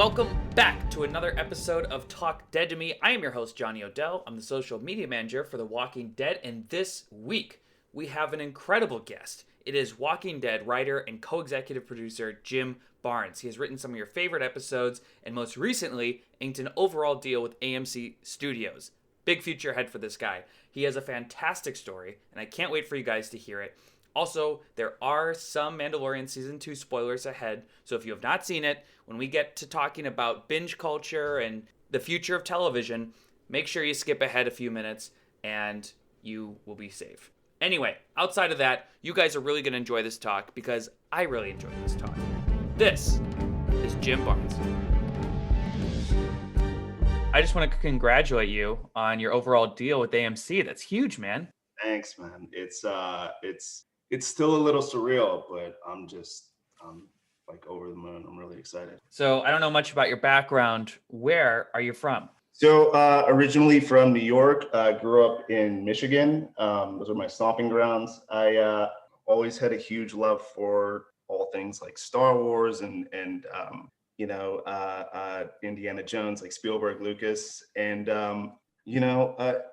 welcome back to another episode of Talk Dead to Me. I am your host, Johnny Odell. I'm the social media manager for The Walking Dead, and this week we have an incredible guest. It is Walking Dead writer and co-executive producer Jim Barnes. He has written some of your favorite episodes, and most recently inked an overall deal with AMC Studios. Big future ahead for this guy. He has a fantastic story, and I can't wait for you guys to hear it. Also, there are some Mandalorian Season 2 spoilers ahead, so if you have not seen it, when we get to talking about binge culture and the future of television, make sure you skip ahead a few minutes, and you will be safe. Anyway, outside of that, you guys are really going to enjoy this talk, because I really enjoyed this talk. This is Jim Barnes. I just want to congratulate you on your overall deal with AMC. That's huge, man. Thanks, man. It's still a little surreal, but I'm like over the moon. I'm really excited. So I don't know much about your background. Where are you from? So originally from New York, grew up in Michigan. Those are my stomping grounds. I always had a huge love for all things like Star Wars and Indiana Jones, like Spielberg, Lucas, and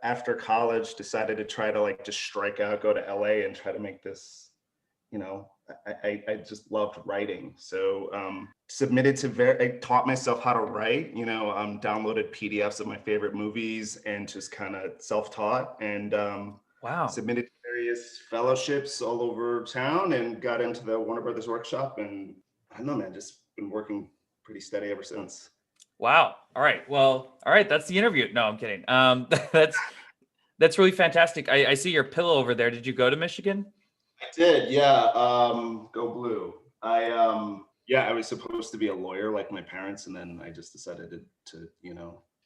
after college, decided to try to just strike out, go to LA and try to make this, I just loved writing. So I taught myself how to write, downloaded PDFs of my favorite movies and just kind of self-taught and submitted to various fellowships all over town and got into the Warner Brothers workshop. And I don't know, man, just been working pretty steady ever since. Wow. All right. Well, all right. That's the interview. No, I'm kidding. That's really fantastic. I see your pillow over there. Did you go to Michigan? I did. Yeah. Go Blue. I was supposed to be a lawyer like my parents. And then I just decided to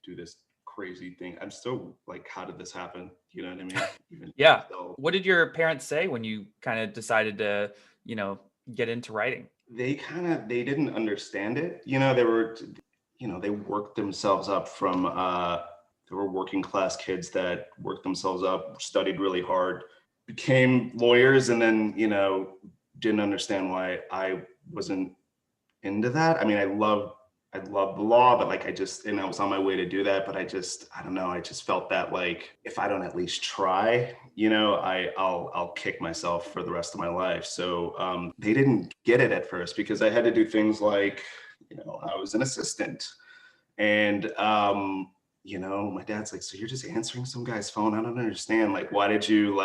do this crazy thing. I'm still like, how did this happen? You know what I mean? Yeah. What did your parents say when you kind of decided to, get into writing? They didn't understand it. They worked themselves up from, they were working class kids that worked themselves up, studied really hard, became lawyers, and then, didn't understand why I wasn't into that. I mean, I love the law, but I was on my way to do that, but I don't know. I just felt that if I don't at least try, I'll kick myself for the rest of my life. So they didn't get it at first because I had to do things like, I was an assistant and, my dad's like, so you're just answering some guy's phone? I don't understand. Why did you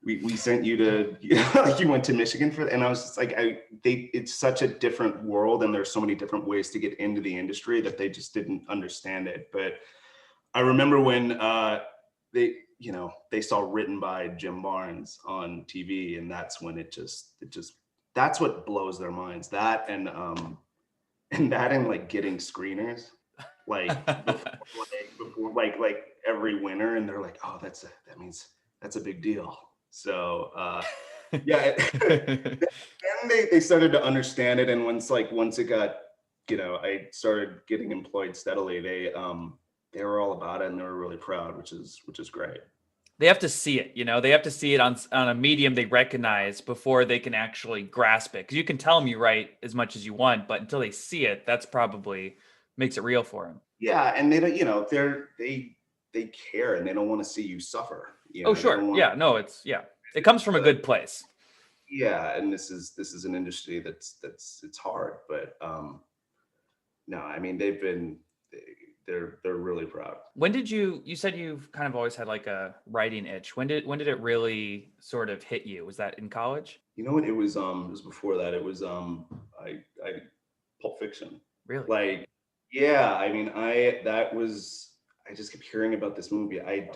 we sent you to, you went to Michigan for that? And I was just like, it's such a different world. And there's so many different ways to get into the industry that they just didn't understand it. But I remember when they saw Written by Jim Barnes on TV. And that's when that's what blows their minds. That and getting screeners before every winter, and they're like, oh, that means that's a big deal. So and they started to understand it, and once it got, I started getting employed steadily, they were all about it and they were really proud, which is great. They have to see it, they have to see it on a medium they recognize before they can actually grasp it. Because you can tell them you write as much as you want, but until they see it, that's probably makes it real for them. Yeah, and they don't, they care and they don't want to see you suffer. Oh, sure. Yeah, no, it comes from a good place. Yeah, and this is an industry that's it's hard, but no, I mean they're really proud. When did you said you've kind of always had a writing itch? When did it really sort of hit you? Was that in college? You know what? It was before that. It was I Pulp Fiction. Really? Yeah, I mean I just kept hearing about this movie. I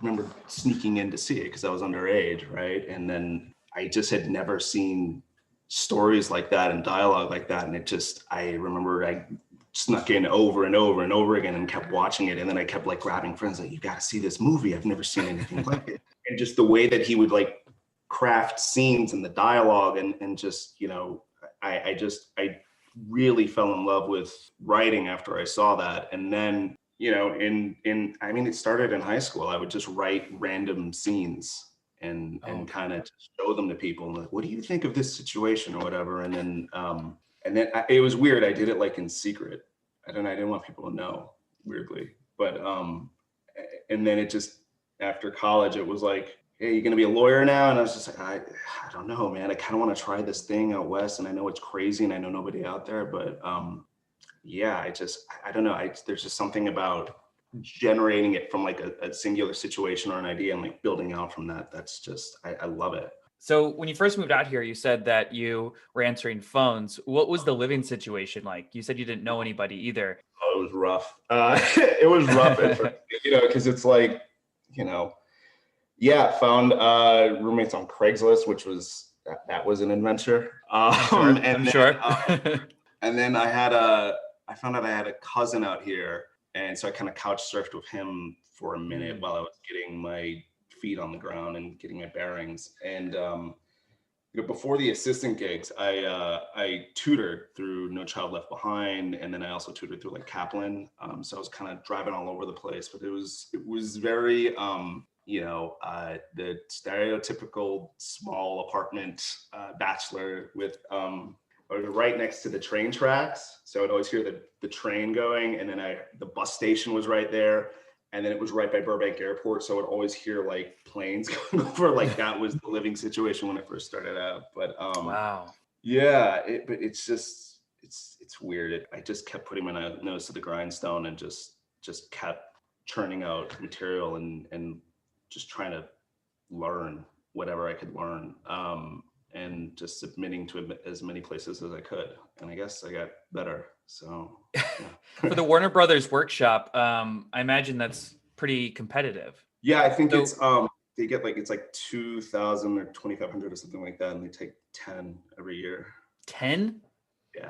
remember sneaking in to see it because I was underage, right? And then I just had never seen stories like that and dialogue like that. And I remember I snuck in over and over and over again and kept watching it. And then I kept grabbing friends, you got to see this movie. I've never seen anything like it. And just the way that he would craft scenes and the dialogue and just, I really fell in love with writing after I saw that. And then, it started in high school. I would just write random scenes and kind of show them to people and what do you think of this situation or whatever. And then And then it was weird. I did it like in secret. I didn't want people to know, weirdly. But and then it just, after college, it was like, hey, you gonna be a lawyer now? And I was just like, I don't know, man. I kind of want to try this thing out west, and I know it's crazy, and I know nobody out there, but yeah, I don't know. There's just something about generating it from like a singular situation or an idea and like building out from that. That's just, I love it. So when you first moved out here, you said that you were answering phones. What was the living situation like? You said you didn't know anybody either. Oh, it was rough. It was rough at first, because it's like, yeah, found roommates on Craigslist, which was that was an adventure. I'm sure. And then I found out I had a cousin out here, and so I kind of couch surfed with him for a minute while I was getting my feet on the ground and getting my bearings. And before the assistant gigs, I tutored through No Child Left Behind, and then I also tutored through like Kaplan. So I was kind of driving all over the place, but it was very the stereotypical small apartment bachelor with I was right next to the train tracks, so I'd always hear the train going, and then the bus station was right there, and then it was right by Burbank Airport, so I'd always hear like planes going over. Like that was the living situation when I first started out. But wow. Yeah, but it's just it's weird. I just kept putting my nose to the grindstone and just kept churning out material and just trying to learn whatever I could learn. And just submitting to as many places as I could. And I guess I got better. So yeah. For the Warner Brothers workshop, I imagine that's pretty competitive. Yeah, I think it's they get like, it's like 2,000 or 2,500 or something like that, and they take 10 every year. 10? Yeah.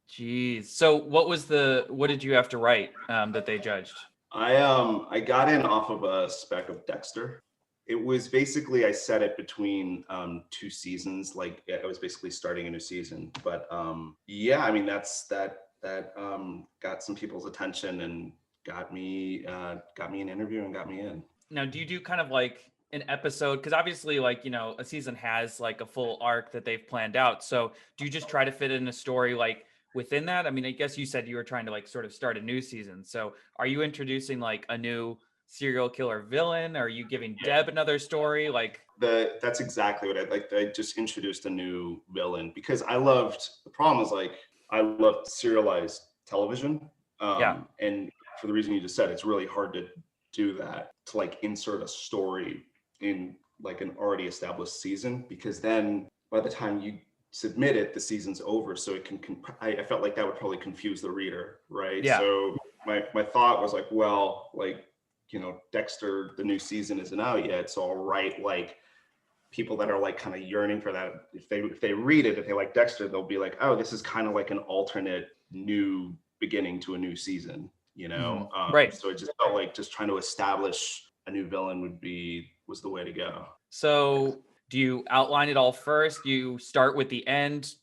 Jeez. So what did you have to write that they judged? I got in off of a spec of Dexter. It was basically, I set it between 2 seasons. Like I was basically starting a new season. But yeah, I mean, that got some people's attention and got me an interview and got me in. Now, do you do kind of like an episode? Because obviously, like, a season has like a full arc that they've planned out. So do you just try to fit in a story like within that? I mean, I guess you said you were trying to like sort of start a new season. So are you introducing like a new serial killer villain? Are you giving Deb another story? Like that's exactly what I just introduced a new villain, because the problem is like I loved serialized television. And for the reason you just said, it's really hard to do that, to like insert a story in like an already established season, because then by the time you submit it, the season's over. So it can I felt like that would probably confuse the reader, right? Yeah. So my thought was like, well, like, Dexter, the new season isn't out yet, so I'll write like people that are like kind of yearning for that. If they read it, if they like Dexter, they'll be like, oh, this is kind of like an alternate new beginning to a new season, Right. So it just felt like just trying to establish a new villain was the way to go. So do you outline it all first? You start with the end?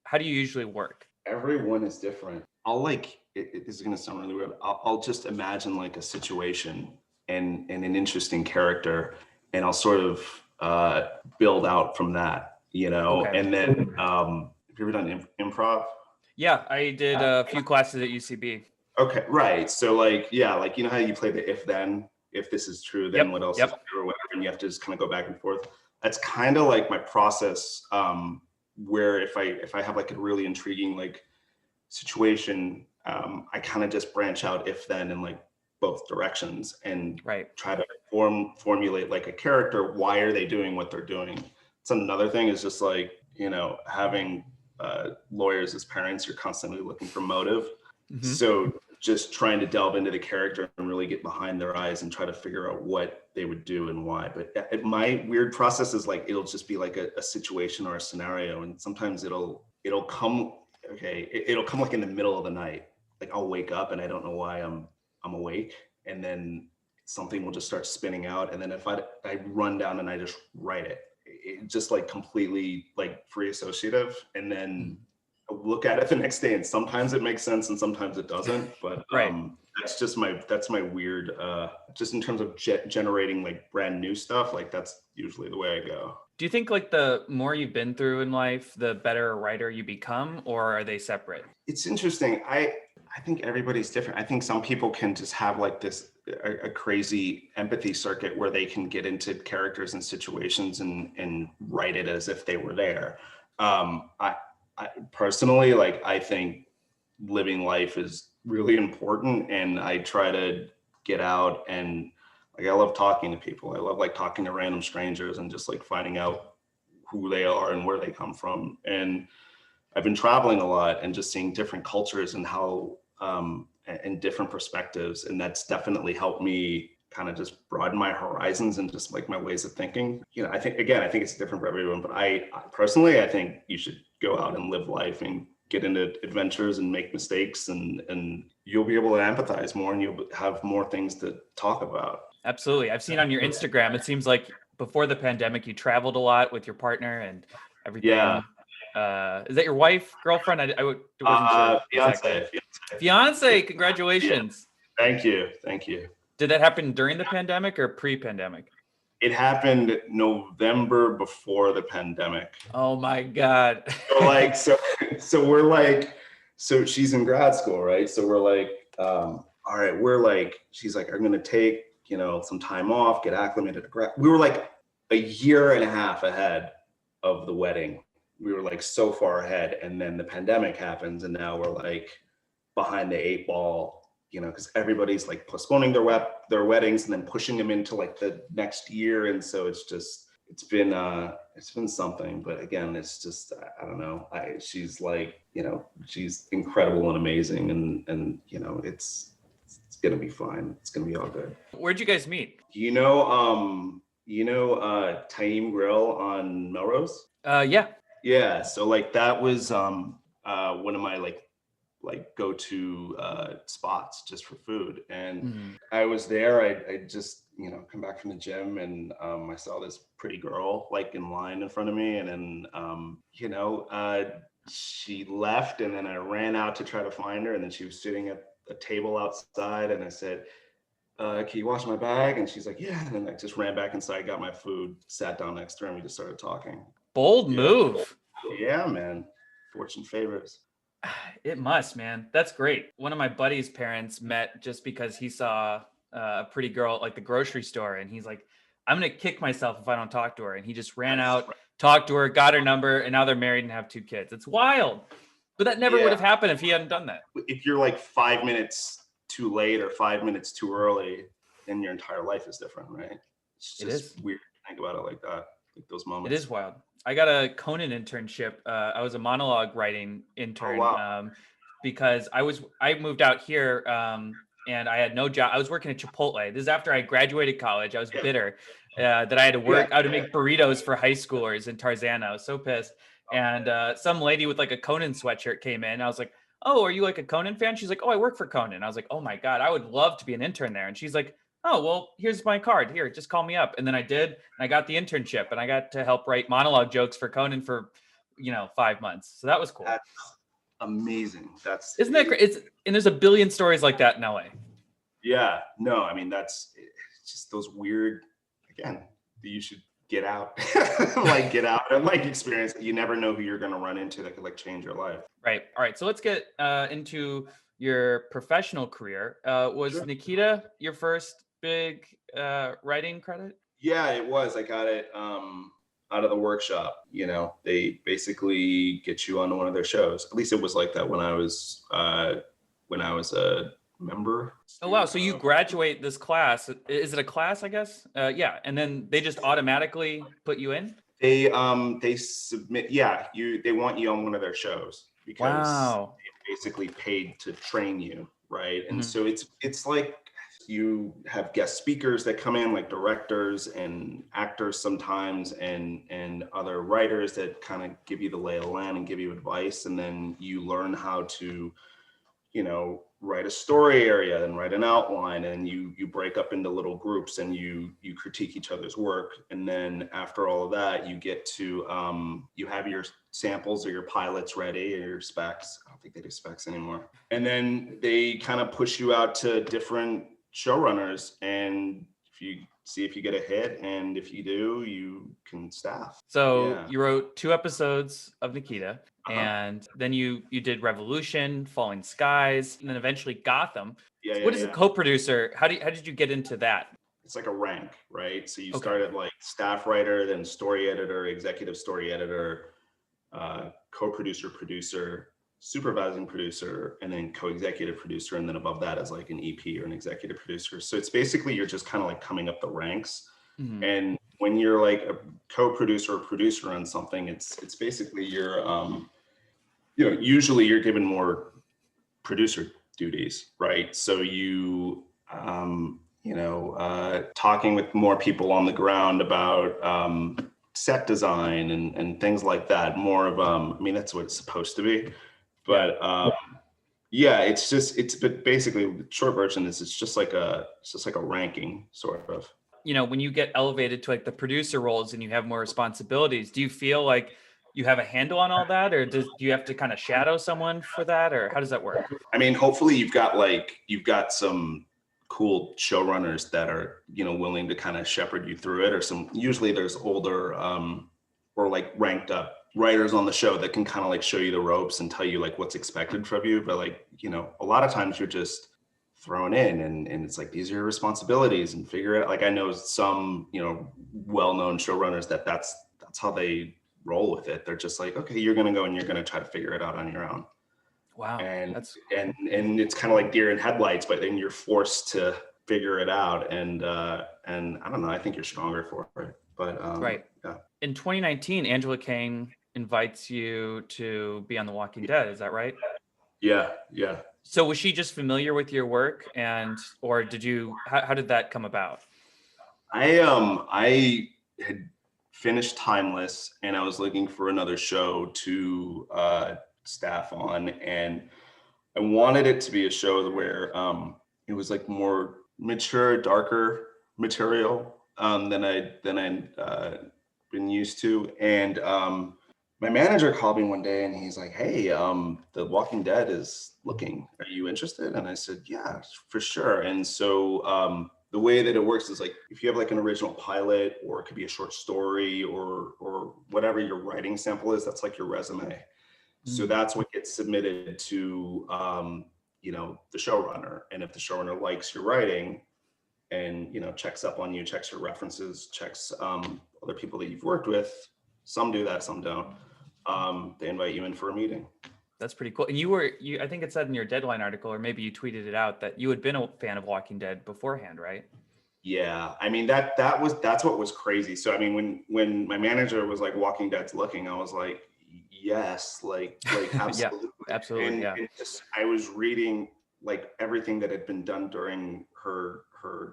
How do you usually work? Everyone is different. I'll like, it is going to sound really weird. I'll just imagine like a situation and an interesting character, and I'll sort of build out from that, Okay. And then have you ever done improv? Yeah, I did a few classes at UCB. Okay, right. So like, yeah, like, how you play the if this is true, then what else is true, or whatever, and you have to just kind of go back and forth. That's kind of like my process, where if I have like a really intriguing like situation, I kind of just branch out if then in like both directions and try to formulate like a character. Why are they doing what they're doing? It's another thing is just like, having lawyers as parents, you're constantly looking for motive. Mm-hmm. So just trying to delve into the character and really get behind their eyes and try to figure out what they would do and why. But my weird process is like, it'll just be like a situation or a scenario. And sometimes it'll come like in the middle of the night. Like I'll wake up and I don't know why I'm awake. And then something will just start spinning out. And then if I run down and I just write it just like completely like free associative. And then look at it the next day, and sometimes it makes sense and sometimes it doesn't. But that's my weird, just in terms of generating like brand new stuff, like that's usually the way I go. Do you think like the more you've been through in life, the better a writer you become, or are they separate? It's interesting. I think everybody's different. I think some people can just have like this a crazy empathy circuit where they can get into characters and situations and write it as if they were there. I personally, like, I think living life is really important, and I try to get out and, like, I love talking to people. I love like talking to random strangers and just like finding out who they are and where they come from. And I've been traveling a lot and just seeing different cultures and how and different perspectives, and that's definitely helped me kind of just broaden my horizons and just like my ways of thinking. You know, I think it's different for everyone, but I personally, I think you should go out and live life and get into adventures and make mistakes, and you'll be able to empathize more and you'll have more things to talk about. Absolutely. I've seen on your Instagram, it seems like before the pandemic, you traveled a lot with your partner and everything. Yeah. Is that your wife, girlfriend? I wasn't sure. Fiance. Fiance, congratulations. Yeah. Thank you. Did that happen during the pandemic or pre-pandemic? It happened November before the pandemic. Oh my God. So we're like, so she's in grad school, right? So we're like, all right, we're like, she's like, I'm gonna take, some time off, get acclimated to grad. We were like a year and a half ahead of the wedding. We were like so far ahead, and then the pandemic happens, and now we're like behind the eight ball, because everybody's like postponing their weddings and then pushing them into like the next year, and so it's been something. But again, it's just, I don't know. She's like, she's incredible and amazing, and it's gonna be fine. It's gonna be all good. Where'd you guys meet? Taim Grill on Melrose? Yeah. Yeah, so like that was one of my like go-to spots just for food. And I was there. I just come back from the gym, and I saw this pretty girl like in line in front of me, and then she left, and then I ran out to try to find her, and then she was sitting at a table outside, and I said, can you wash my bag? And she's like, yeah. And then I just ran back inside, got my food, sat down next to her, and we just started talking. Bold move. Yeah, man. Fortune favors. It must, man. That's great. One of my buddy's parents met just because he saw a pretty girl at like the grocery store, and he's like, I'm going to kick myself if I don't talk to her. And he just ran out, talked to her, got her number, and now they're married and have 2 kids. It's wild. But that never would have happened if he hadn't done that. If you're like 5 minutes too late or 5 minutes too early, then your entire life is different, right? It's just weird to think about it like that, like those moments. It is wild. I got a Conan internship. I was a monologue writing intern. Oh, wow. Because I moved out here and I had no job. I was working at Chipotle. This is after I graduated college. I was bitter that I had to work. I had to make burritos for high schoolers in Tarzana. I was so pissed. And some lady with like a Conan sweatshirt came in. I was like, oh, are you like a Conan fan? She's like, oh, I work for Conan. I was like, oh my God, I would love to be an intern there. And she's like, oh, well, here's my card. Here, just call me up. And then I did, and I got the internship, and I got to help write monologue jokes for Conan for, 5 months. So that was cool. That's amazing. Isn't that great? And there's a billion stories like that in LA. Yeah, no, I mean, it's just those weird, again, you should get out, like get out and like experience it. You never know who you're going to run into that could like change your life. Right. All right. So let's get into your professional career. Was Nikita your first big writing credit? Yeah, it was. I got it out of the workshop. They basically get you onto one of their shows. At least it was like that when I was a member. Oh wow! So you graduate this class. Is it a class? I guess. Yeah, and then they just automatically put you in. They submit. Yeah, they want you on one of their shows because they basically paid to train you, right? And so it's like you have guest speakers that come in, like directors and actors sometimes, and other writers that kind of give you the lay of the land and give you advice, and then you learn how to, write a story area and write an outline, and you break up into little groups, and you critique each other's work. And then after all of that, you get to you have your samples or your pilots ready, or your specs. I don't think they do specs anymore. And then they kind of push you out to different showrunners, and if you get a hit, and if you do, you can staff. So Yeah. you wrote 2 episodes of Nikita, Uh-huh. and then you did Revolution, Falling Skies, and then eventually Gotham. Yeah, What is a co-producer? How did you get into that? It's like a rank, right? So you Okay. start at like staff writer, then story editor, executive story editor, co-producer, producer, supervising producer, and then co-executive producer, and then above that is like an EP or an executive producer. So it's basically you're just kind of like coming up the ranks. Mhm. And when you're like a co-producer or producer on something, it's basically you're usually you're given more producer duties, right? So talking with more people on the ground about set design and things like that. More of I mean, that's what it's supposed to be, but but basically the short version is it's just like a ranking sort of. When you get elevated to like the producer roles and you have more responsibilities, do you feel like you have a handle on all that, or do you have to kind of shadow someone for that, or how does that work? I mean, hopefully you've got some cool showrunners that are, willing to kind of shepherd you through it, or usually there's older or like ranked up writers on the show that can kind of like show you the ropes and tell you like what's expected from you. But like, a lot of times you're just thrown in and it's like, these are your responsibilities and figure it out. Like I know some, well-known showrunners that's how they roll with it. They're just like, okay, you're going to go and you're going to try to figure it out on your own. Wow. And it's kind of like deer in headlights, but then you're forced to figure it out. And I don't know, I think you're stronger for it. But right. Yeah. In 2019, Angela Kang invites you to be on The Walking Dead. Is that right? Yeah. So was she just familiar with your work, or how did that come about? I had finished Timeless and I was looking for another show to staff on, and I wanted it to be a show where it was like more mature, darker material than I'd been used to. And my manager called me one day and he's like, "Hey, The Walking Dead is looking. Are you interested?" And I said, "Yeah, for sure." And so the way that it works is like if you have like an original pilot, or it could be a short story, or whatever your writing sample is, that's like your resume. So that's what gets submitted to the showrunner. And if the showrunner likes your writing and checks up on you, checks your references, checks other people that you've worked with, some do that, some don't. They invite you in for a meeting. That's pretty cool. And I think it said in your Deadline article, or maybe you tweeted it out, that you had been a fan of Walking Dead beforehand, right? Yeah, I mean that's what was crazy. So I mean, when my manager was like, "Walking Dead's looking," I was like, yes, like absolutely. Yeah, absolutely. And just, I was reading like everything that had been done during her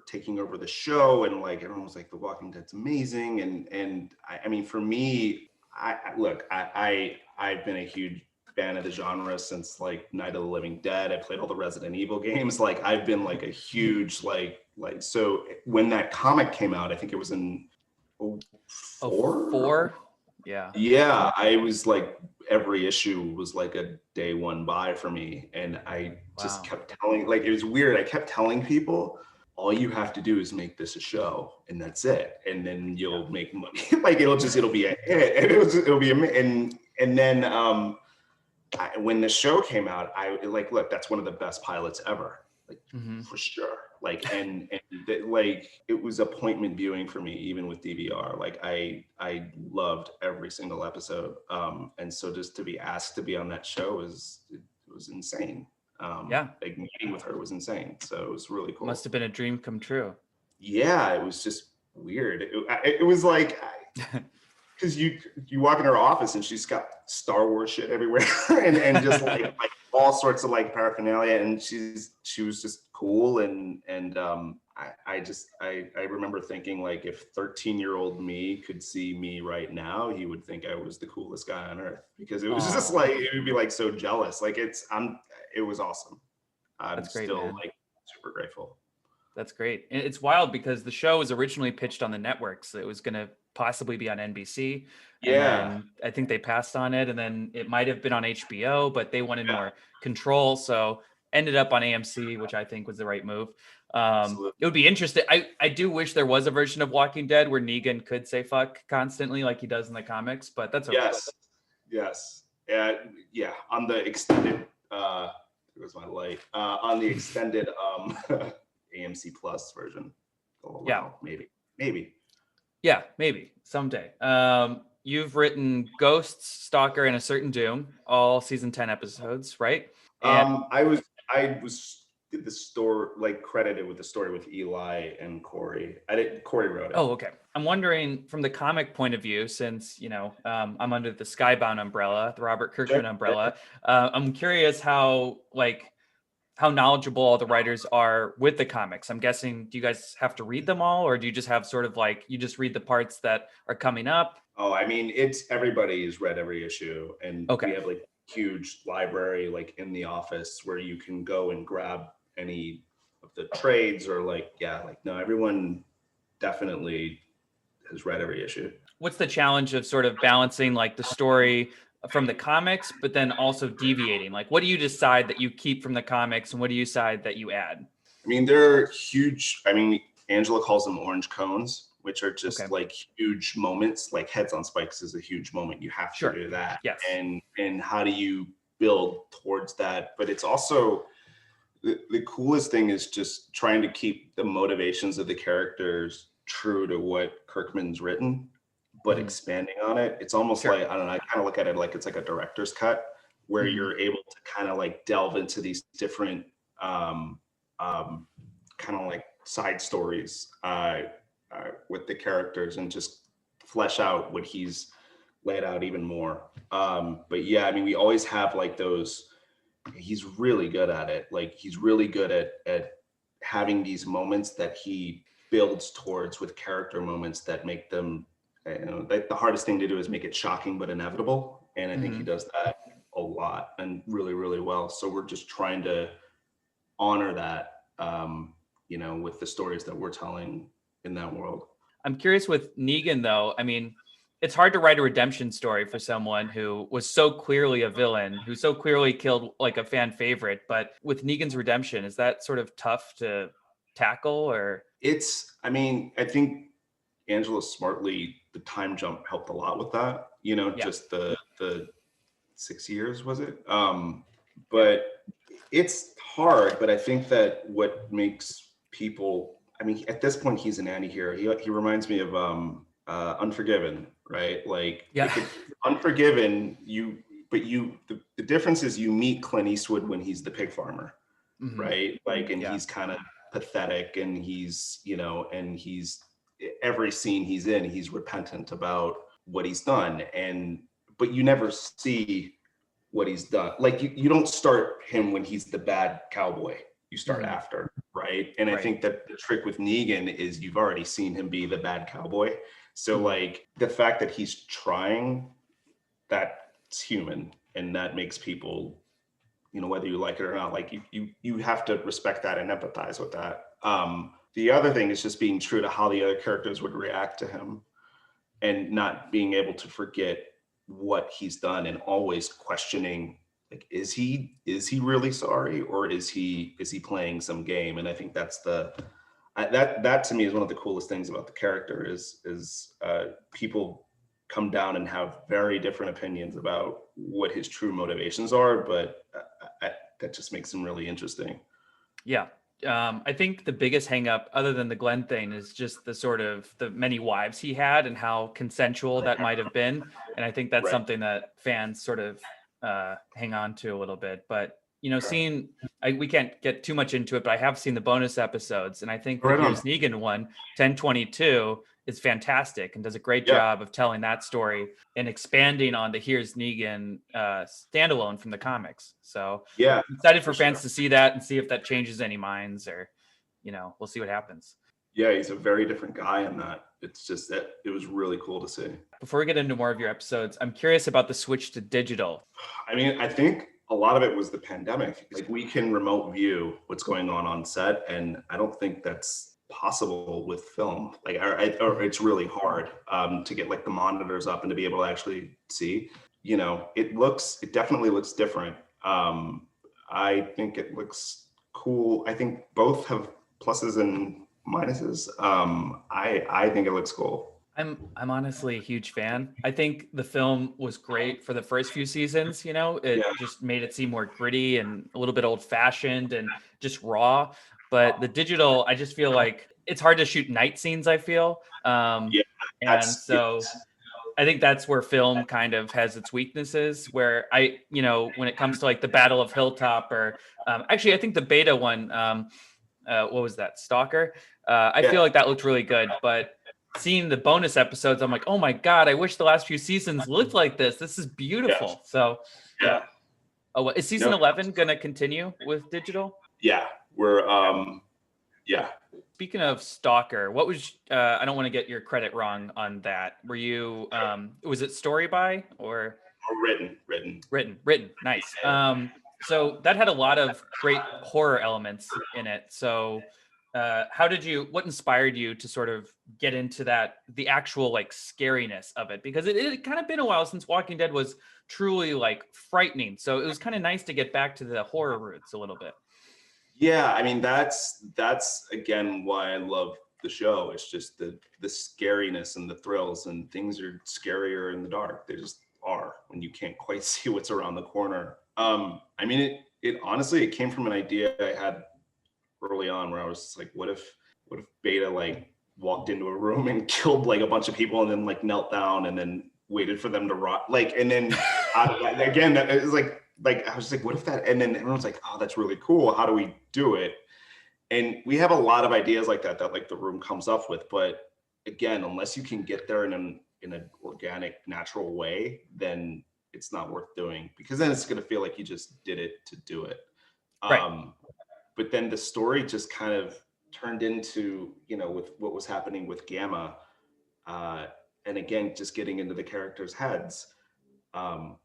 taking over the show, and like everyone was like, "The Walking Dead's amazing." And I mean, for me, I've been a huge fan of the genre since like Night of the Living Dead. I played all the Resident Evil games. Like I've been like a huge so when that comic came out, I think it was in 04. Yeah, I was like, every issue was like a day one buy for me. And I just kept telling, like, it was weird. I kept telling people, all you have to do is make this a show, and that's it. And then you'll make money. Like it'll be a hit, and it'll be and then when the show came out, I like, look, that's one of the best pilots ever, like for sure. Like, like it was appointment viewing for me, even with DVR. Like I loved every single episode. And so just to be asked to be on that show was insane. Like meeting with her was insane. So it was really cool. Must have been a dream come true. Yeah, it was just weird. It was like, because you walk in her office and she's got Star Wars shit everywhere and just like all sorts of like paraphernalia, and she was just cool. And I remember thinking, like, if 13-year-old me could see me right now, he would think I was the coolest guy on earth, because it was just like, it would be like so jealous. Like it was awesome. I'm still like super grateful. That's great. And it's wild because the show was originally pitched on the networks. It was going to possibly be on NBC. And Yeah, then I think they passed on it. And then it might have been on HBO, but they wanted yeah, more control. So ended up on AMC, which I think was the right move. It absolutely. would be interesting. I do wish there was a version of Walking Dead where Negan could say fuck constantly like he does in the comics, but that's okay. Yes, yes, yeah. On the extended, where's my light? On the extended AMC Plus version, they'll Yeah. allow maybe. Yeah, maybe someday. You've written Ghosts, Stalker, and A Certain Doom, all season 10 episodes, right? And I was did the story like credited with the story with Eli and Corey. I didn't. Corey wrote it. oh, okay. I'm wondering from the comic point of view, since I'm under the Skybound umbrella, the Robert Kirkman Sure. umbrella. I'm curious how knowledgeable all the writers are with the comics. I'm guessing, do you guys have to read them all, or do you just have sort of like you just read the parts that are coming up? Oh, I mean, it's everybody's read every issue, and we Okay, have like huge library like in the office where you can go and grab any of the trades or like yeah, like no, everyone definitely has read every issue. what's the challenge of sort of balancing like the story from the comics, but then also deviating? Like, what do you decide that you keep from the comics, and what do you decide that you add? I mean, they're huge. I mean, Angela calls them orange cones, which are Okay, just like huge moments. Like Heads on Spikes is a huge moment. You have to sure. do that. Yes. And how do you build towards that? But it's also the coolest thing is just trying to keep the motivations of the characters true to what Kirkman's written, but Mhm. expanding on it. It's almost Sure. like, I don't know, I kind of look at it like it's like a director's cut where Mhm. you're able to kind of like delve into these different um, um, kind of like side stories with the characters and just flesh out what he's laid out even more. But yeah, I mean, we always have like those. He's really good at it. Like he's really good at having these moments that he builds towards with character moments that make them. You know, like the hardest thing to do is make it shocking but inevitable, and I think he Mhm. does that a lot and really, really well. So we're just trying to honor that, with the stories that we're telling in that world. I'm curious with Negan, though. I mean, it's hard to write a redemption story for someone who was so clearly a villain, who so clearly killed like a fan favorite. But with Negan's redemption, is that sort of tough to tackle? Or I mean, I think Angela smartly, the time jump helped a lot with that. yeah, Just the 6 years was it? yeah, But it's hard. But I think that what makes people, I mean, at this point, he's an anti-hero. He reminds me of Unforgiven, right? Like yeah, Unforgiven, the difference is you meet Clint Eastwood when he's the pig farmer, hmm, right? Like, and yeah, he's kind of pathetic, and he's every scene he's in, he's repentant about what he's done, but you never see what he's done. Like you don't start him when he's the bad cowboy. You start hmm, after, right? And I right, think that the trick with Negan is you've already seen him be the bad cowboy. So hmm, like the fact that he's trying, that's human, and that makes people, whether you like it or not, like you have to respect that and empathize with that. The other thing is just being true to how the other characters would react to him, and not being able to forget what he's done, and always questioning, like, is he really sorry, or is he playing some game? And I think that's that to me is one of the coolest things about the character is people come down and have very different opinions about what his true motivations are, but that just makes him really interesting. yeah. I think the biggest hang up, other than the Glenn thing, is just the sort of the many wives he had and how consensual that might have been. And I think that's Right. something that fans sort of hang on to a little bit. But Sure. we can't get too much into it, but I have seen the bonus episodes, and I think the Right Here's on. Negan one, 1022, is fantastic and does a great Yeah. job of telling that story and expanding on the Here's Negan standalone from the comics. So Yeah, I'm excited for for sure. fans to see that and see if that changes any minds, or we'll see what happens. Yeah, he's a very different guy in that. It's just that it was really cool to see. Before we get into more of your episodes, I'm curious about the switch to digital. I mean, I think a lot of it was the pandemic. Like, we can remote view what's going on set, and I don't think that's possible with film. Like, or it's really hard to get like the monitors up and to be able to actually see. You know, it definitely looks different. I think it looks cool. I think both have pluses and minuses. I think it looks cool. I'm honestly a huge fan. I think the film was great for the first few seasons, it Yeah, just made it seem more gritty and a little bit old fashioned and just raw. But the digital, I just feel like it's hard to shoot night scenes, I feel. yeah, And that's so I think that's where film kind of has its weaknesses, where when it comes to like the Battle of Hilltop or actually, I think the beta one, what was that? Stalker. I yeah, feel like that looked really good, but seeing the bonus episodes, I'm like, oh my God, I wish the last few seasons looked like this. This is yeah, beautiful. So, yeah. is season No, 11 going to continue with digital? yeah, we're yeah. Speaking of Stalker, what was, I don't want to get your credit wrong on that. Were you, was it story by or Written. written? Nice. So that had a lot of great horror elements in it. So, what inspired you to sort of get into the actual like scariness of it? Because it kind of been a while since Walking Dead was truly like frightening. So it was kind of nice to get back to the horror roots a little bit. Yeah, I mean, that's again why I love the show. It's just the scariness and the thrills, and things are scarier in the dark. They just are when you can't quite see what's around the corner. I mean, it honestly, it came from an idea I had early on, where I was like, what if Beta like walked into a room and killed like a bunch of people and then like knelt down and then waited for them to rot, like, and then out of that, again, that is like I was like, what if that? And then everyone's like, oh, that's really cool. How do we do it? And we have a lot of ideas like that like the room comes up with, but again, unless you can get there in an organic, natural way, then it's not worth doing, because then it's going to feel like you just did it to do it. Right. But then the story just kind of turned into, with what was happening with Gamma, and again, just getting into the characters' heads. Well,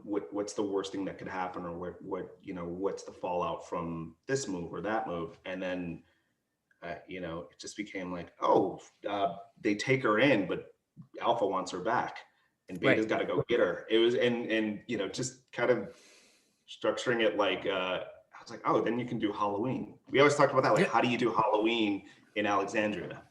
what's the worst thing that could happen, or what's the fallout from this move or that move? And then it just became like, oh, they take her in, but Alpha wants her back, and Beta's Right. got to go get her. It was, and just kind of structuring it like, I was like, oh, then you can do Halloween. We always talked about that, like, Yeah. how do you do Halloween in Alexandria?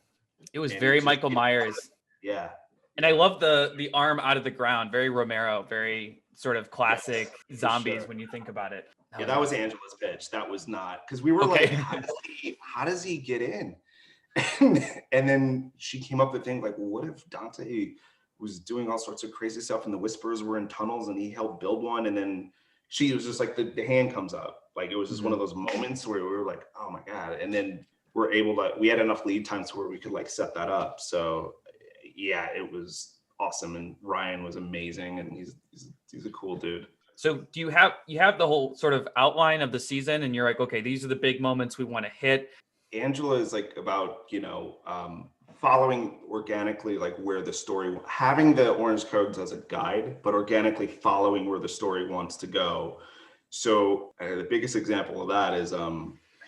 It was And very just, Michael Myers. yeah. And I love the arm out of the ground, very Romero, very sort of classic Yes, for zombies sure. when you think about it. Yeah, Was that was awesome. Angela's pitch. That was not, because we were like, Okay. how does he get in? And then she came up with things like, well, what if Dante was doing all sorts of crazy stuff and the Whisperers were in tunnels and he helped build one? And then she was just like, the hand comes up. Like, it was just one of those moments where we were like, oh my God. And then we had enough lead time to where we could like set that up. So yeah, it was awesome. And Ryan was amazing. And he's a cool dude. So do you have the whole sort of outline of the season and you're like, okay, these are the big moments we want to hit. Angela is like about, following organically, like where the story, having the orange codes as a guide, but organically following where the story wants to go. So the biggest example of that is, I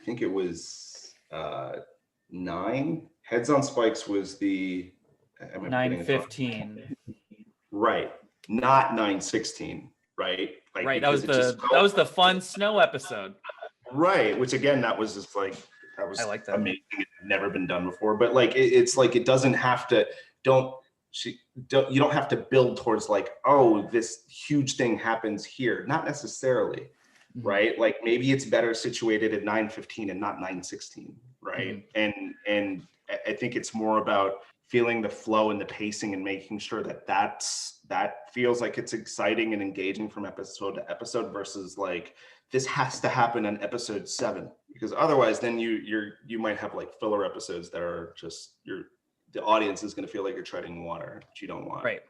think it was 9 Heads on Spikes was the, 9:15. right, not 9:16, right? Like, Right. because it just That was the fun snow episode. right, which again, that was just like, that was I like that. amazing. It had never been done before. But like, it's like, it doesn't have to. You don't have to build towards like, oh, this huge thing happens here. Not necessarily, right? Like, maybe it's better situated at 9:15 and not 9:16, right? And I think it's more about feeling the flow and the pacing and making sure that feels like it's exciting and engaging from episode to episode, versus like, this has to happen in episode 7, because otherwise then you might have like filler episodes that are just, the audience is going to feel like you're treading water, which you don't want. Right.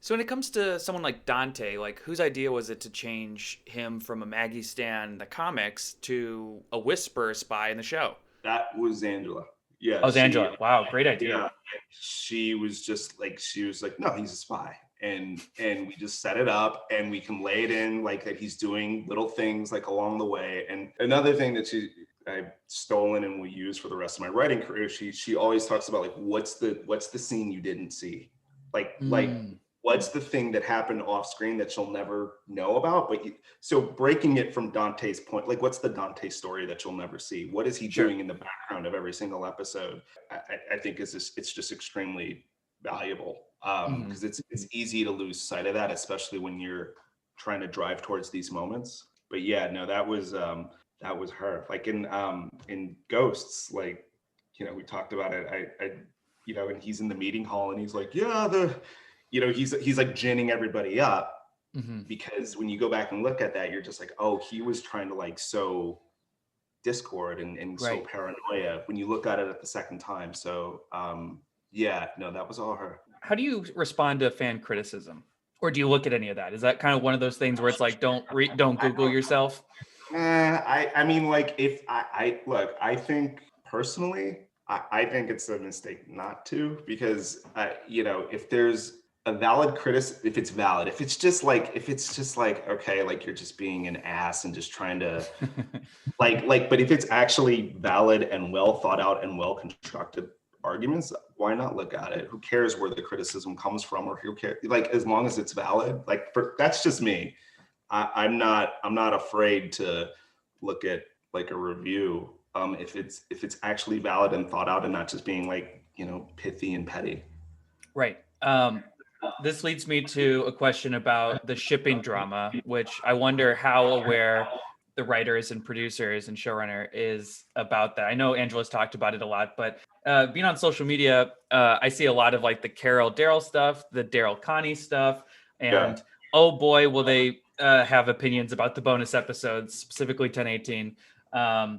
So when it comes to someone like Dante, like, whose idea was it to change him from a Maggie Stan in the comics to a Whisper spy in the show? That was Angela. Yeah. Oh, it was Angela. Wow, great idea. Yeah. She was like, no, he's a spy. and we just set it up and we can lay it in like that he's doing little things like along the way. And another thing that I've stolen and will use for the rest of my writing career, she always talks about like what's the scene you didn't see, like what's the thing that happened off screen that you'll never know about, but so breaking it from Dante's point, like what's the Dante story that you'll never see, what is he doing in the background of every single episode, I think it's just extremely valuable, because it's easy to lose sight of that, especially when you're trying to drive towards these moments. But yeah, no, that was her. Like in Ghosts, like, you know, we talked about it. I you know, and he's in the meeting hall and he's like, yeah, you know, he's like ginning everybody up, because when you go back and look at that, you're just like, oh, he was trying to like sow discord and so paranoia when you look at it at the second time. So yeah, no, that was all her. How do you respond to fan criticism, or do you look at any of that? Is that kind of one of those things where it's like, don't Google yourself? I mean, like, if I look, I think personally, I think it's a mistake not to, because you know, if there's a valid criticism, if it's valid, if it's just like okay, like you're just being an ass and just trying to but if it's actually valid and well thought out and well constructed arguments, why not look at it? Who cares where the criticism comes from, or who cares? Like, as long as it's valid, like, that's just me. I'm not afraid to look at like a review, if it's actually valid and thought out and not just being like, you know, pithy and petty. Right. This leads me to a question about the shipping drama, which I wonder how aware the writers and producers and showrunner is about that. I know Angela's talked about it a lot, but being on social media, I see a lot of like the Carol Daryl stuff, the Daryl Connie stuff, and oh boy, will they have opinions about the bonus episodes, specifically 1018. Are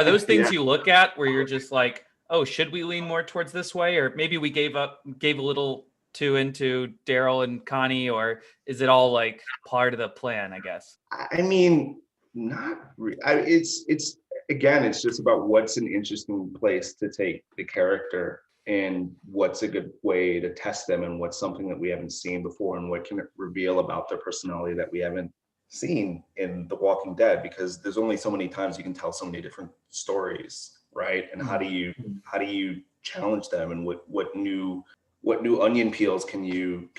those things you look at where you're just like, oh, should we lean more towards this way? Or maybe we gave a little too into Daryl and Connie, or is it all like part of the plan, I guess? I mean, it's again, it's just about what's an interesting place to take the character and what's a good way to test them and what's something that we haven't seen before and what can it reveal about their personality that we haven't seen in The Walking Dead, because there's only so many times you can tell so many different stories, right? And how do you challenge them, and what new onion peels can you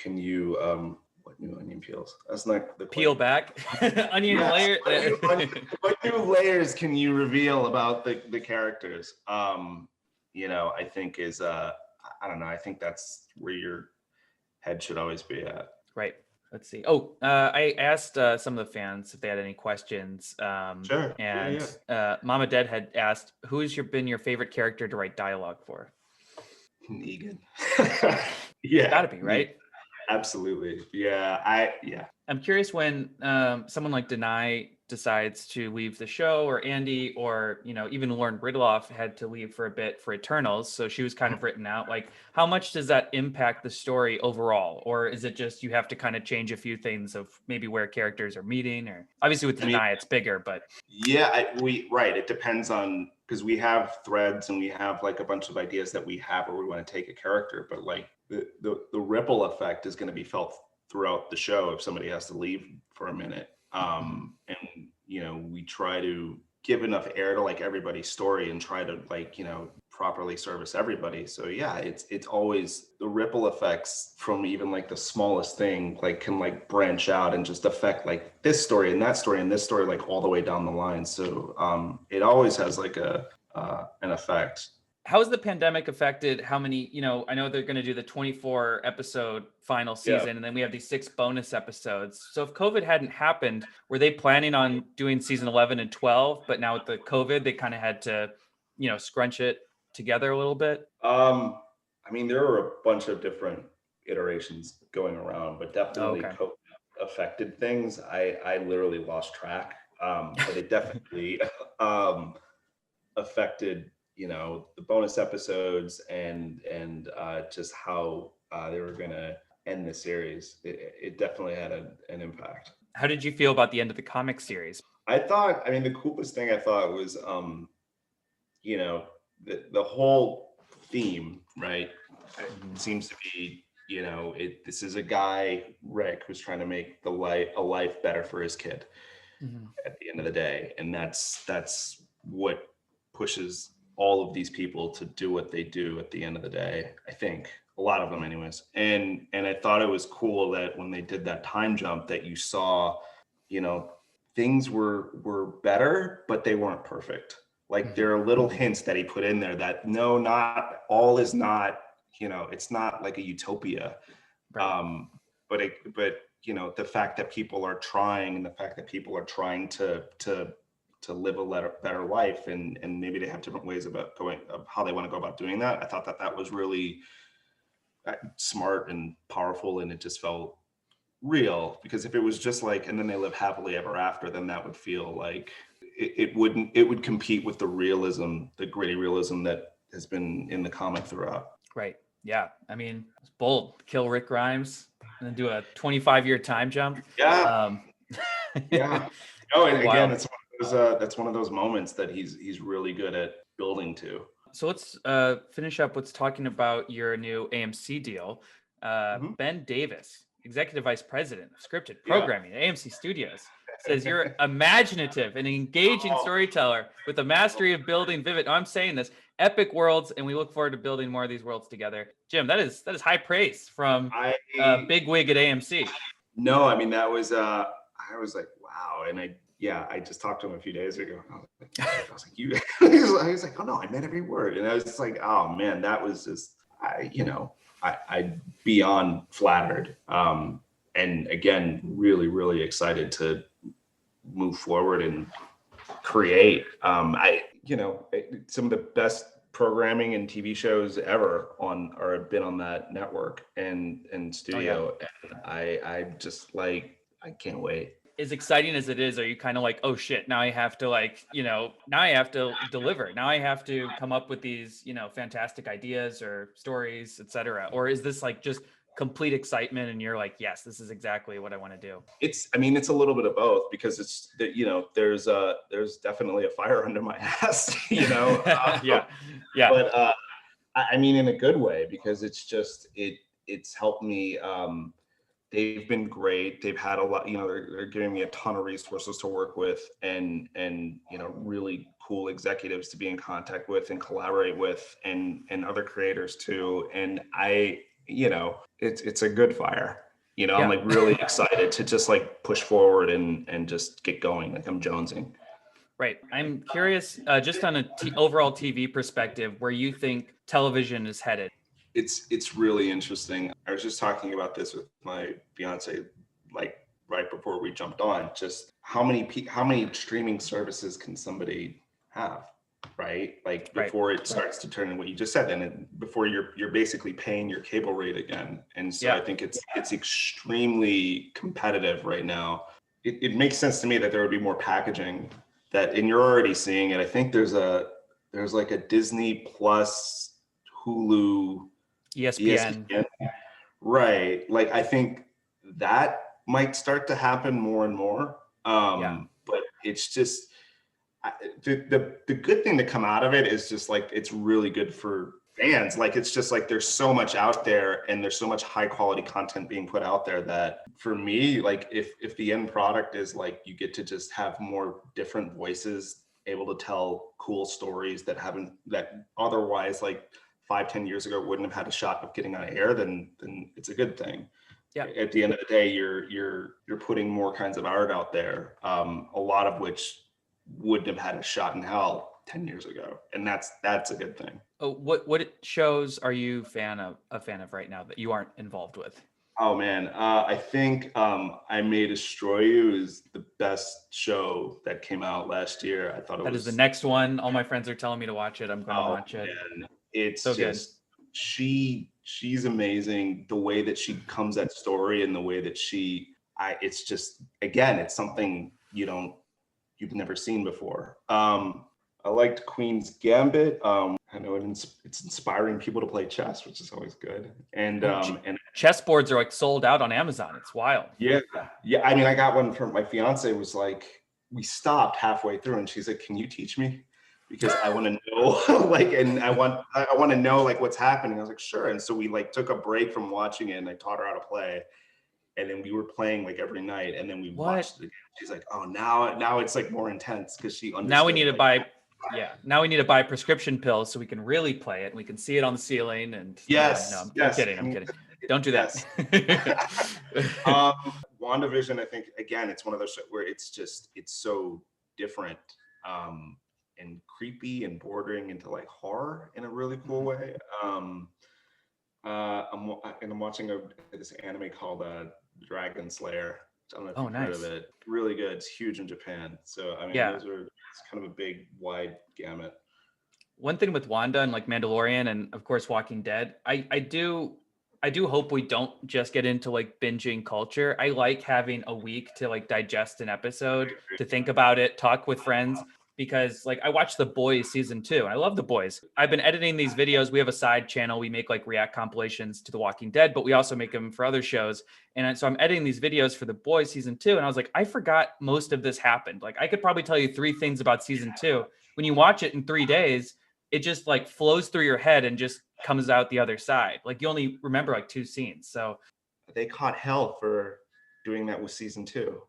what new onion peels? That's not the peel back. Onion layer. What new layers can you reveal about the characters? You know, I think is I don't know. I think that's where your head should always be at. Right. Let's see. Oh, I asked some of the fans if they had any questions. Sure. And Mama Dead had asked, who's been your favorite character to write dialogue for? Negan. Yeah. Gotta be, right? Absolutely. Yeah. I'm curious when someone like Denai decides to leave the show, or Andy, or, you know, even Lauren Ridloff had to leave for a bit for Eternals, so she was kind of written out. Like, how much does that impact the story overall, or is it just you have to kind of change a few things of maybe where characters are meeting? Or obviously with Denai, it's bigger, but it depends on, because we have threads and we have like a bunch of ideas that we have where we want to take a character, but like the ripple effect is going to be felt throughout the show if somebody has to leave for a minute. And you know, we try to give enough air to like everybody's story and try to like, you know, properly service everybody. So yeah, it's always the ripple effects from even like the smallest thing like can like branch out and just affect like this story and that story and this story like all the way down the line. So it always has like an effect. How has the pandemic affected how many, you know, I know they're going to do the 24 episode final season, and then we have these 6 bonus episodes. So if COVID hadn't happened, were they planning on doing season 11 and 12, but now with the COVID, they kind of had to, you know, scrunch it together a little bit? I mean, there were a bunch of different iterations going around, but definitely COVID affected things. I literally lost track, but it definitely affected, you know, the bonus episodes and just how they were going to end the series. It definitely had an impact. How did you feel about the end of the comic series? I mean, the coolest thing I thought was, you know, the whole theme, right, seems to be, this is a guy, Rick, who's trying to make a life better for his kid at the end of the day. And that's what pushes all of these people to do what they do at the end of the day. I think a lot of them anyways. And I thought it was cool that when they did that time jump that you saw, things were better, but they weren't perfect. Like there are little hints that he put in there that no, not all is not, it's not like a utopia. Right. But the fact that people are trying, and the fact that people are trying to live a better life, and maybe they have different ways of how they want to go about doing that. I thought that was really smart and powerful, and it just felt real, because if it was just like, and then they live happily ever after, then that would feel like it would compete with the gritty realism that has been in the comic throughout. Right. Yeah. I mean, it's bold. Kill Rick Grimes and then do a 25-year time jump. Yeah. Yeah. No, and again, Wild. that's one of those moments that he's really good at building to. So let's finish up with talking about your new AMC deal. Ben Davis, Executive Vice President of Scripted Programming at AMC Studios, says you're imaginative and engaging storyteller with a mastery of building vivid, I'm saying this, epic worlds, and we look forward to building more of these worlds together. Jim, that is high praise from big wig at AMC. No, I mean, that was I was like, wow. And I just talked to him a few days ago. I was like, you I was like, oh no, I meant every word. And I was just like, oh man, that was just I beyond flattered. And again, really, really excited to move forward and create. Some of the best programming and TV shows ever have been on that network and studio. Oh, yeah. And I just like, I can't wait. As exciting as it is, are you kind of like, oh shit, now I have to now I have to deliver. Now I have to come up with these, fantastic ideas or stories, etc. Or is this like just complete excitement and you're like, yes, this is exactly what I want to do? It's a little bit of both, because it's there's definitely a fire under my ass, Yeah. But I mean, in a good way, because it's just it's helped me. They've been great. They've had a lot, they're giving me a ton of resources to work with, and really cool executives to be in contact with and collaborate with, and other creators too. And it's a good fire. I'm like really excited to just like push forward and just get going. Like I'm jonesing. Right. I'm curious, just on a overall TV perspective, where you think television is headed. It's really interesting. I was just talking about this with my fiance, like right before we jumped on. Just how many streaming services can somebody have, right? Like before it starts to turn in what you just said, and before you're basically paying your cable rate again. And so I think it's extremely competitive right now. It makes sense to me that there would be more packaging and you're already seeing it. I think there's like a Disney Plus, Hulu, ESPN. Right. Like I think that might start to happen more and more. But it's just the good thing to come out of it is just like it's really good for fans. Like it's just like there's so much out there, and there's so much high quality content being put out there that for me, like if the end product is like you get to just have more different voices able to tell cool stories that otherwise like 5-10 years ago wouldn't have had a shot of getting on air, then it's a good thing. Yeah. At the end of the day, you're putting more kinds of art out there, a lot of which wouldn't have had a shot in hell 10 years ago, and that's a good thing. Oh, what shows are you a fan of right now that you aren't involved with? Oh man, I think I May Destroy You is the best show that came out last year. I thought that is the next one. All my friends are telling me to watch it. I'm going to watch it. Man. It's so just good. She's amazing. The way that she comes at story, and the way that it's just, again, it's something you've never seen before. I liked Queen's Gambit. I know it's inspiring people to play chess, which is always good. And chessboards are like sold out on Amazon. It's wild. Yeah. I mean, I got one from my fiance. Was like, we stopped halfway through, and she's like, "Can you teach me?" because I want to know like, and I want to know like what's happening. I was like, sure. And so we like took a break from watching it and I taught her how to play. And then we were playing like every night and then we watched it again. She's like, oh, now it's like more intense because she understood. Now we need to buy now we need to buy prescription pills so we can really play it and we can see it on the ceiling. And yes, no, yes. I'm kidding. Don't do that. WandaVision, I think again, it's one of those where it's so different and creepy and bordering into like horror in a really cool way. I'm watching this anime called Dragon Slayer. I don't know if you've heard of it. Really good. It's huge in Japan. So I mean, it's kind of a big, wide gamut. One thing with Wanda and like Mandalorian and of course Walking Dead, I do hope we don't just get into like binging culture. I like having a week to like digest an episode, to think about it, talk with friends. Because like I watched The Boys season 2 and I love The Boys. I've been editing these videos. We have a side channel. We make like react compilations to The Walking Dead, but we also make them for other shows. And so I'm editing these videos for The Boys season 2. And I was like, I forgot most of this happened. Like I could probably tell you 3 things about season 2. When you watch it in 3 days, it just like flows through your head and just comes out the other side. Like you only remember like 2 scenes. So they caught hell for doing that with season 2. Do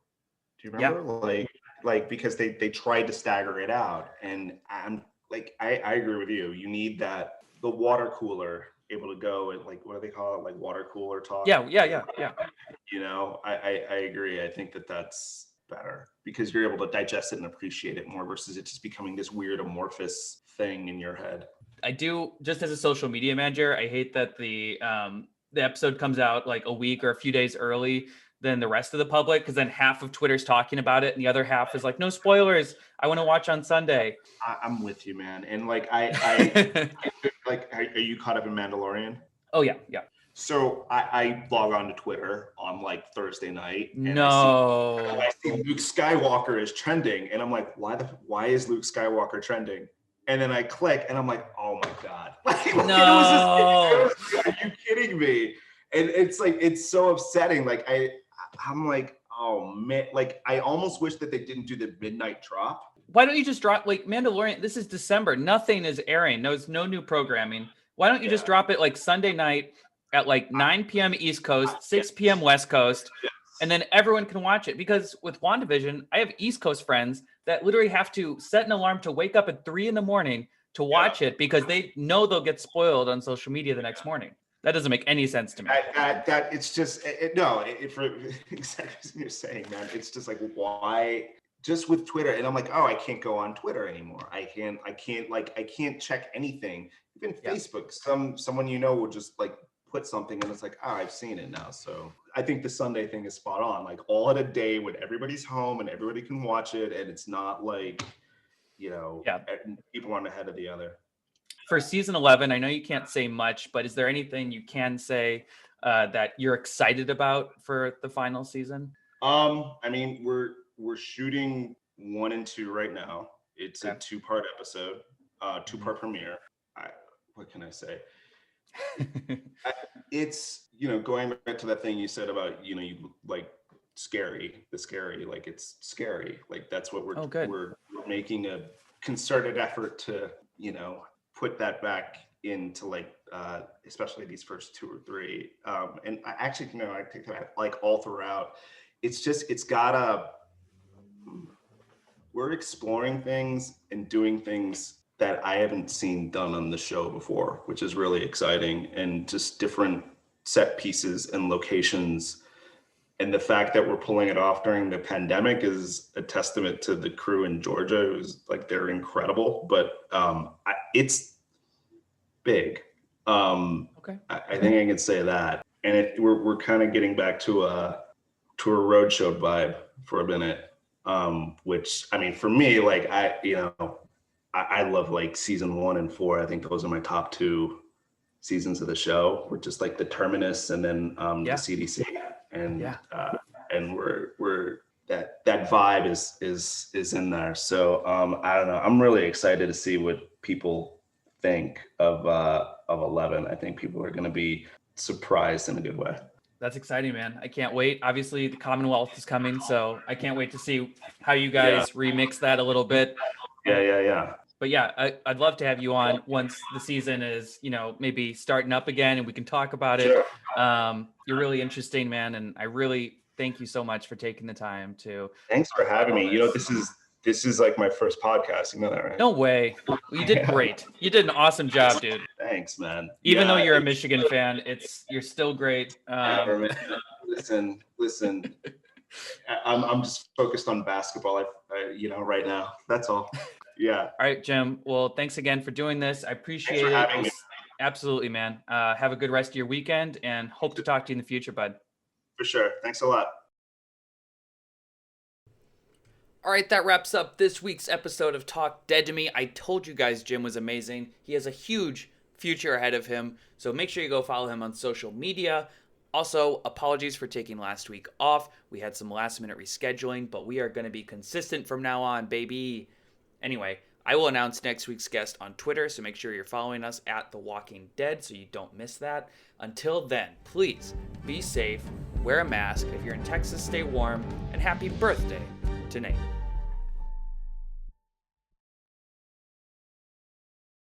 you remember? Yeah. Like because they tried to stagger it out, and I'm like I agree with you. You need the water cooler able to go and like, what do they call it, like water cooler talk? Yeah. You know, I agree. I think that's better because you're able to digest it and appreciate it more versus it just becoming this weird amorphous thing in your head. I do, just as a social media manager, I hate that the episode comes out like a week or a few days early than the rest of the public, because then half of Twitter's talking about it and the other half is like, no spoilers, I want to watch on Sunday. I'm with you, man. And like I like, are you caught up in Mandalorian? Oh yeah. So I log on to Twitter on like Thursday night and I see Luke Skywalker is trending, and I'm like, why is Luke Skywalker trending? And then I click and I'm like, oh my God. Like, no. Are you kidding me? And it's like, it's so upsetting. Like I'm like, oh man, like I almost wish that they didn't do the midnight drop. Why don't you just drop like Mandalorian? This is December. Nothing is airing. There's no new programming. Why don't you just drop it like Sunday night at like 9 p.m. East Coast, 6 p.m. West Coast, and then everyone can watch it? Because with WandaVision, I have East Coast friends that literally have to set an alarm to wake up at 3 a.m. to watch it because they know they'll get spoiled on social media the next morning. That doesn't make any sense to me. That it's just for exactly what you're saying, man. It's just like, why? Just with Twitter, and I'm like, oh, I can't go on Twitter anymore. I can't check anything. Even Facebook. Someone will just like put something, and it's like, oh, I've seen it now. So I think the Sunday thing is spot on. Like all in a day when everybody's home and everybody can watch it, and it's not like, people aren't ahead of the other. For season 11, I know you can't say much, but is there anything you can say that you're excited about for the final season? I mean, we're shooting 1 and 2 right now. It's a 2-part episode, 2-part premiere. What can I say? It's, going back to that thing you said about, you like the scary, like it's scary. Like that's what we're making a concerted effort to, put that back into like, especially these first 2 or 3. And I actually, I think that like all throughout, we're exploring things and doing things that I haven't seen done on the show before, which is really exciting, and just different set pieces and locations. And the fact that we're pulling it off during the pandemic is a testament to the crew in Georgia. It was like, they're incredible, but it's big. I think I can say that. And we're kind of getting back to a roadshow vibe for a minute, which, I mean, for me, like I love like season 1 and 4. I think those are my top 2 seasons of the show. We're just like the terminus and then the CDC, and we're that vibe is in there. So I don't know. I'm really excited to see what people think of 11. I think people are going to be surprised in a good way. That's exciting, man. I can't wait. Obviously, the Commonwealth is coming, so I can't wait to see how you guys remix that a little bit. Yeah. But yeah, I'd love to have you on once the season is, maybe starting up again and we can talk about it. Sure. You're really interesting, man. And I really thank you so much for taking the time to. Thanks for having me. This. This is like my first podcast. You know that, right? No way. Well, you did great. You did an awesome job, dude. Thanks, man. Even though you're a Michigan fan, you're still great. Listen. I'm just focused on basketball. Right now. That's all. Yeah. All right, Jim. Well, thanks again for doing this. I appreciate it. Having me. Absolutely, man. Have a good rest of your weekend and hope to talk to you in the future, bud. For sure. Thanks a lot. All right, that wraps up this week's episode of Talk Dead to Me. I told you guys Jim was amazing. He has a huge future ahead of him, so make sure you go follow him on social media. Also, apologies for taking last week off. We had some last-minute rescheduling, but we are going to be consistent from now on, baby. Anyway, I will announce next week's guest on Twitter, so make sure you're following us at The Walking Dead so you don't miss that. Until then, please be safe, wear a mask. If you're in Texas, stay warm, and happy birthday to Nate.